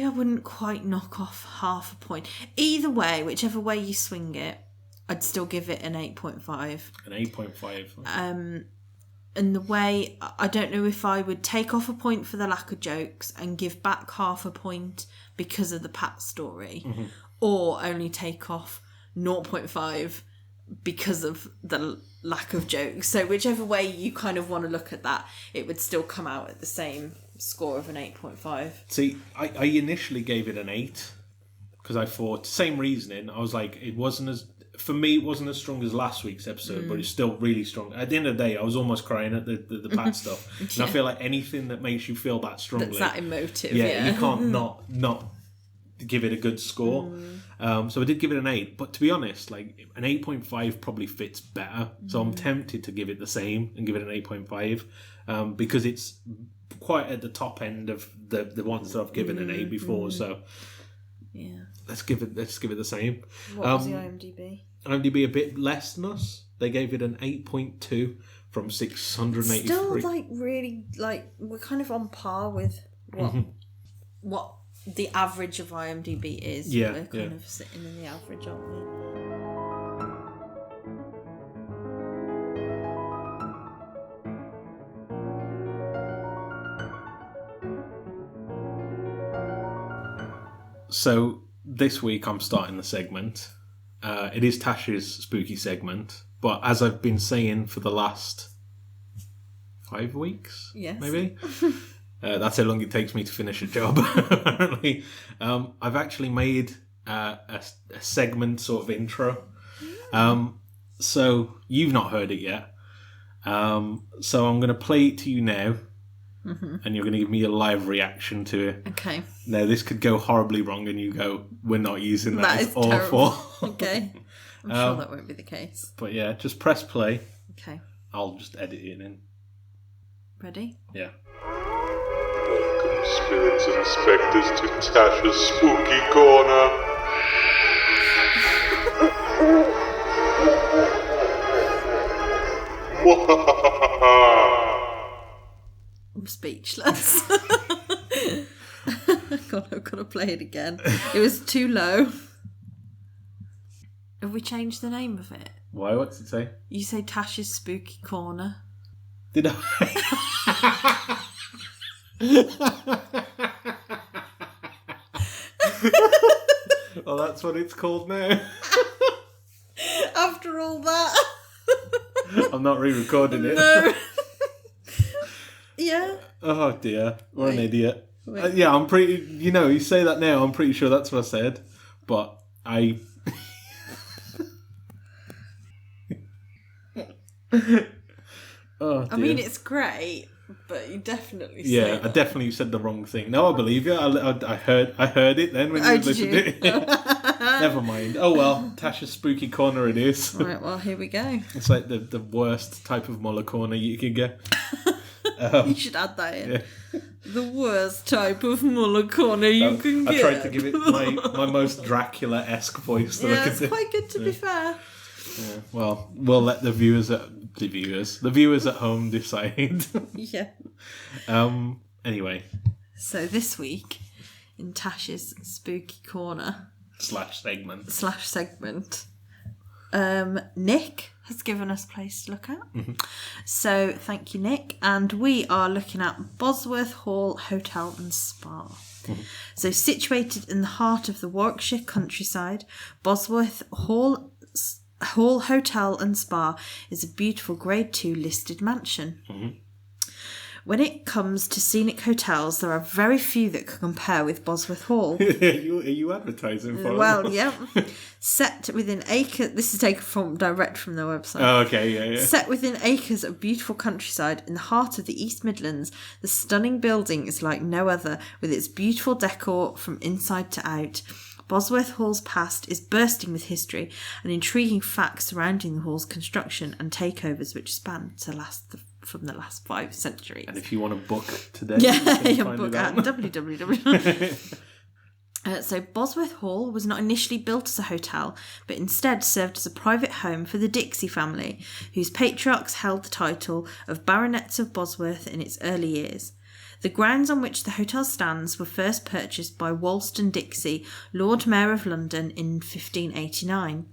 I wouldn't quite knock off half a point. Either way, whichever way you swing it, I'd still give it an 8.5. An 8.5. And the way, I don't know if I would take off a point for the lack of jokes and give back half a point because of the Pat story, or only take off 0.5 because of the lack of jokes. So whichever way you kind of want to look at that, it would still come out at the same score of an 8.5. See, I initially gave it an 8 because I thought, same reasoning, I was like, it wasn't as strong as last week's episode, but it's still really strong. At the end of the day, I was almost crying at the Pat stuff. And I feel like anything that makes you feel that strongly, that's that emotive, you can't not give it a good score. So I did give it an 8, but to be honest, like an 8.5 probably fits better. So I'm tempted to give it the same and give it an 8.5 because it's quite at the top end of the ones that I've given an 8 before. So let's give it the same. What was the IMDb? IMDb a bit less than us. They gave it an 8.2 from 683. Still, like, really, like, we're kind of on par with what the average of IMDb is. We're kind of sitting in the average, aren't we? So this week I'm starting the segment. It is Tash's spooky segment, but as I've been saying for the last 5 weeks, maybe, that's how long it takes me to finish a job, apparently. I've actually made a segment sort of intro. So you've not heard it yet. So I'm going to play it to you now. And you're going to give me a live reaction to it. Okay. Now, this could go horribly wrong and you go, we're not using that. That it's is awful. Terrible. Okay. I'm sure that won't be the case. But yeah, just press play. Okay. I'll just edit it in. Ready? Yeah. Welcome, spirits and spectres, to Tasha's Spooky Corner. I'm speechless. God, I've got to play it again. It was too low. Have we changed the name of it? Why? What's it say? You say Tash's Spooky Corner. Did I? Oh, that's what it's called now. After all that. I'm not re-recording it. No. Yeah. Oh dear, what an Wait. idiot. Wait. Yeah, I'm pretty. You say that now. I'm pretty sure that's what I said, but I. Oh, dear. I mean, it's great, but you definitely say Yeah, I that. definitely said the wrong thing. No, I believe you. I heard it then when you Oh, did listened you? to it. Never mind. Oh well, Tasha's spooky corner it is. Right, well, here we go. It's like the worst type of Muller corner you can get. You should add that in. Yeah. The worst type of Muller corner you can I get. tried to give it my most Dracula-esque voice that I Yeah, could it's do. quite good to be fair. Yeah, well, we'll let the viewers at home decide. Yeah. Anyway. So this week, in Tash's spooky corner /segment, Nick has given us a place to look at. So thank you, Nick. And we are looking at Bosworth Hall Hotel and Spa. So situated in the heart of the Warwickshire countryside, Bosworth Hall Hotel and Spa is a beautiful Grade 2 listed mansion. When it comes to scenic hotels, there are very few that can compare with Bosworth Hall. Are you advertising for Well, them? yeah. Set within acres... This is taken direct from their website. Oh, okay, yeah. Set within acres of beautiful countryside in the heart of the East Midlands, the stunning building is like no other, with its beautiful decor from inside to out. Bosworth Hall's past is bursting with history and intriguing facts surrounding the hall's construction and takeovers, which span from the last 5 centuries. And if you want to book today, you can book at www. So Bosworth Hall was not initially built as a hotel, but instead served as a private home for the Dixie family, whose patriarchs held the title of Baronets of Bosworth in its early years. The grounds on which the hotel stands were first purchased by Wolston Dixie, Lord Mayor of London, in 1589.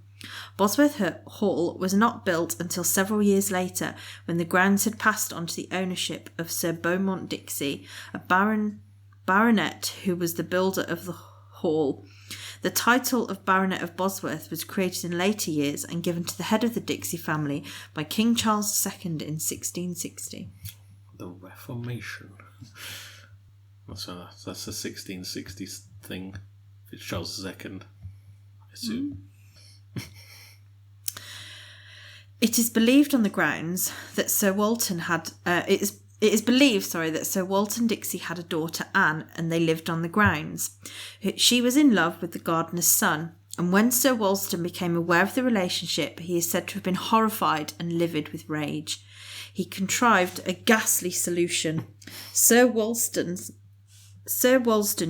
Bosworth Hall was not built until several years later, when the grounds had passed on to the ownership of Sir Beaumont Dixie, a baronet who was the builder of the hall. The title of Baronet of Bosworth was created in later years and given to the head of the Dixie family by King Charles II in 1660. The Reformation. So that's the 1660s thing. It's Charles II, I assume. It is believed on the grounds that Sir Walton had. It is believed, that Sir Walton Dixie had a daughter, Anne, and they lived on the grounds. She was in love with the gardener's son, and when Sir Wolston became aware of the relationship, he is said to have been horrified and livid with rage. He contrived a ghastly solution. Sir Wolston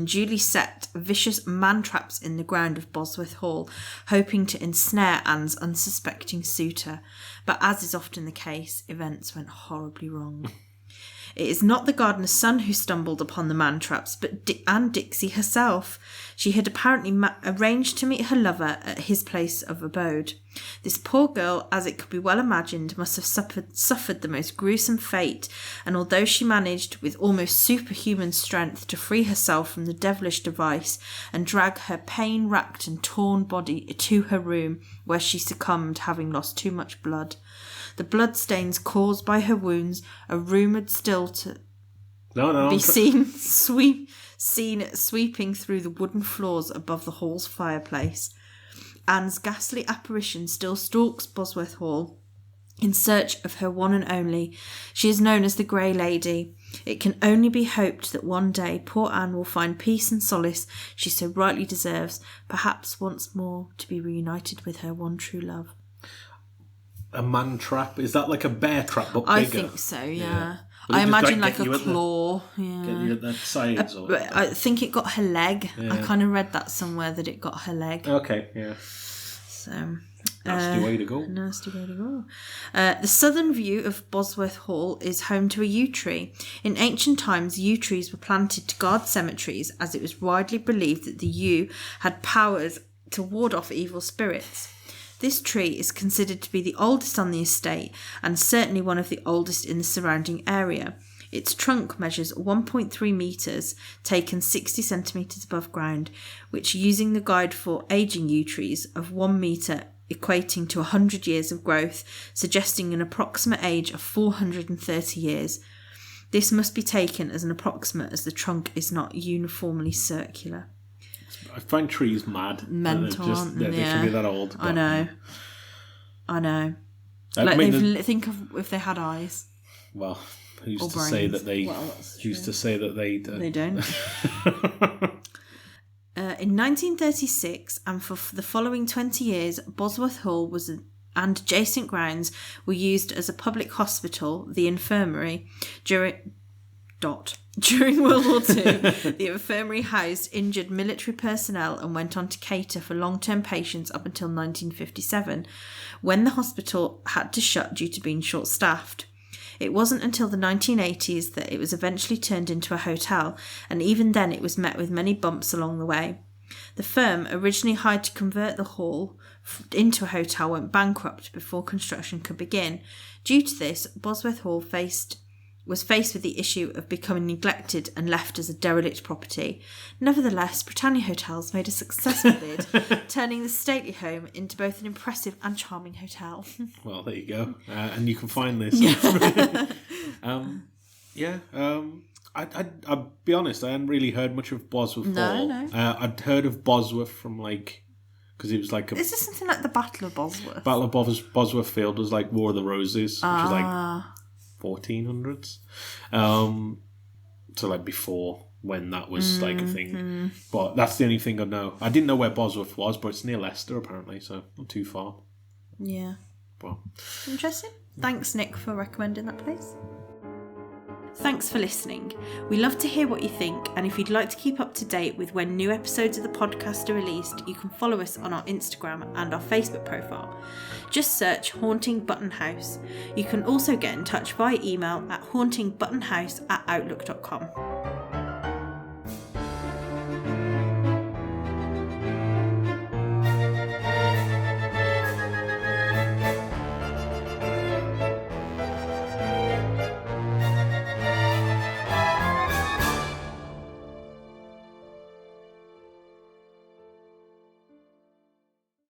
duly set vicious man-traps in the ground of Bosworth Hall, hoping to ensnare Anne's unsuspecting suitor. But as is often the case, events went horribly wrong. It is not the gardener's son who stumbled upon the man-traps, but Anne Dixie herself. She had apparently arranged to meet her lover at his place of abode. This poor girl, as it could be well imagined, must have suffered the most gruesome fate, and although she managed with almost superhuman strength to free herself from the devilish device and drag her pain-racked and torn body to her room, where she succumbed, having lost too much blood. The bloodstains caused by her wounds are rumoured still to be seen sweeping through the wooden floors above the hall's fireplace. Anne's ghastly apparition still stalks Bosworth Hall in search of her one and only. She is known as the Grey Lady. It can only be hoped that one day poor Anne will find peace and solace she so rightly deserves, perhaps once more to be reunited with her one true love. A man trap? Is that like a bear trap but bigger? I think so, yeah. But I it just, imagine like, like a claw. Get you at the sides? Or I think it got her leg. Yeah. I kind of read that somewhere that it got her leg. Okay, yeah. So nasty way to go. Nasty way to go. The southern view of Bosworth Hall is home to a yew tree. In ancient times, yew trees were planted to guard cemeteries, as it was widely believed that the yew had powers to ward off evil spirits. This tree is considered to be the oldest on the estate and certainly one of the oldest in the surrounding area. Its trunk measures 1.3 metres, taken 60 centimetres above ground, which, using the guide for ageing yew trees of 1 metre, equating to 100 years of growth, suggesting an approximate age of 430 years. This must be taken as an approximate, as the trunk is not uniformly circular. I find trees mad. Mental, they can be that old. I know. Think of if they had eyes. Well, who's or to brains. say that they? Well, who's to say that they? They don't. In 1936, and for the following 20 years, Bosworth Hall and adjacent grounds were used as a public hospital, the infirmary. During World War II, the infirmary housed injured military personnel and went on to cater for long-term patients up until 1957, when the hospital had to shut due to being short-staffed. It wasn't until the 1980s that it was eventually turned into a hotel, and even then it was met with many bumps along the way. The firm, originally hired to convert the hall into a hotel, went bankrupt before construction could begin. Due to this, Bosworth Hall was faced with the issue of becoming neglected and left as a derelict property. Nevertheless, Britannia Hotels made a successful bid, turning the stately home into both an impressive and charming hotel. Well, there you go. And you can find this. I'll be honest, I hadn't really heard much of Bosworth Hall. No. I'd heard of Bosworth from because it was like Is this something like the Battle of Bosworth? Battle of Bosworth Field was like War of the Roses, which was like 1400s. So like before when that was like a thing. But that's the only thing I know. I didn't know where Bosworth was, but it's near Leicester apparently, so not too far. Yeah. Well, interesting. Thanks, Nick, for recommending that place. Thanks for listening. We love to hear what you think, and if you'd like to keep up to date with when new episodes of the podcast are released, you can follow us on our Instagram and our Facebook profile. Just search Haunting Button House. You can also get in touch via email at hauntingbuttonhouse@outlook.com.